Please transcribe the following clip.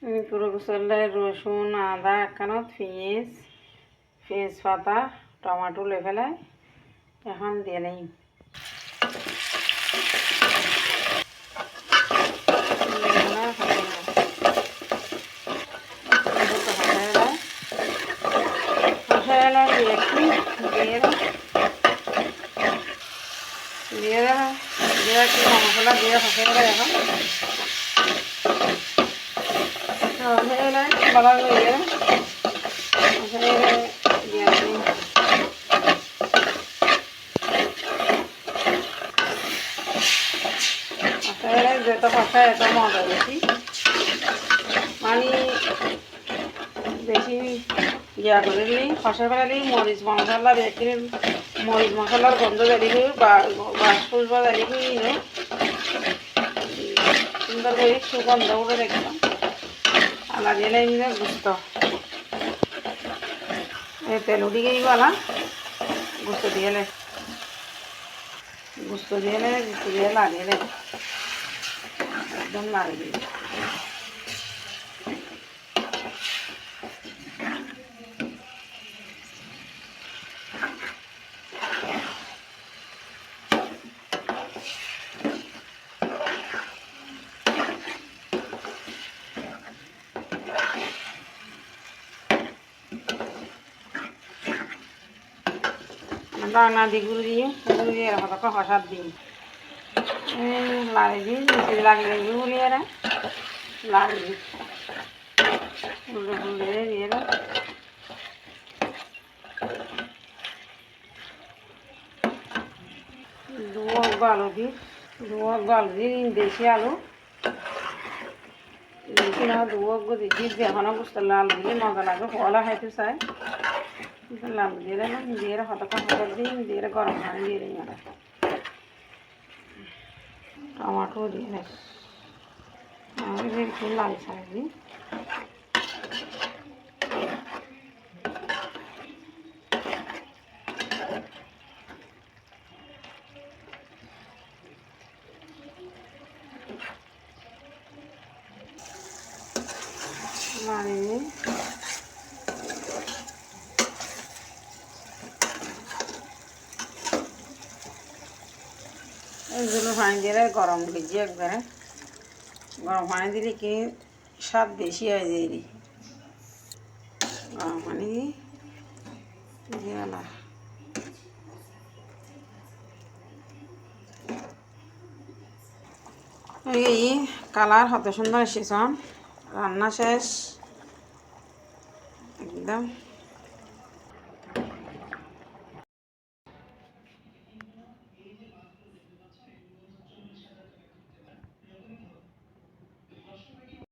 পুরো গোসলটায় রসুন আদা একখানত পেঁয়াজ পাতা টমাটো লেফেলায় এখন দিয়ে নেই একটু দিয়ে একটু মশলা দিয়ে ফসে এখন ভালো দিয়ে যত ফসা এত মজা মানে বেশি ইয়া করে দিই ফসা ফেলালি মরিচ মশলা বেশি মরিচ মশলার গন্ধ বেরিয়ে বাসফুস বা বেরিয়ে সুন্দর করে সুগন্ধ করে দেখলাম আলা দিলে গুস্ত তেল উঠি গেলা গুস্ত দিয়ে গুস্ত দিয়ে লাগিয়ে একদম লাগিয়ে রান্না দিই গুঁড়ো দিয়ে এরকম হসার দিই লাগিয়ে দিই মিষ্টি লাগিয়ে দিই বলি এরা লাগিয়ে দিই উল্টো ফুলটে দিয়ে আলু দিই আলু দিই দেশি আলু দেশি না দিচ্ছি এখনও বুঝতে লাল দিলে মজা লাগে ফলা খাইতে চাই লাল দিয়ে হতক্ষণ হঠাৎ দিই দিয়ে গরম পানি দিয়ে দিই টমাটো দিয়ে একটু লাল ছাড় দিই মারিয়ে এগুলো পানি দিয়ে গরম ভিজিয়ে একবারে গরম পানি দিলে কি স্বাদ বেশি হয়ে যায় গরম পানি দিয়ে এই কালার হত সুন্দর এসেছ রান্না শেষ একদম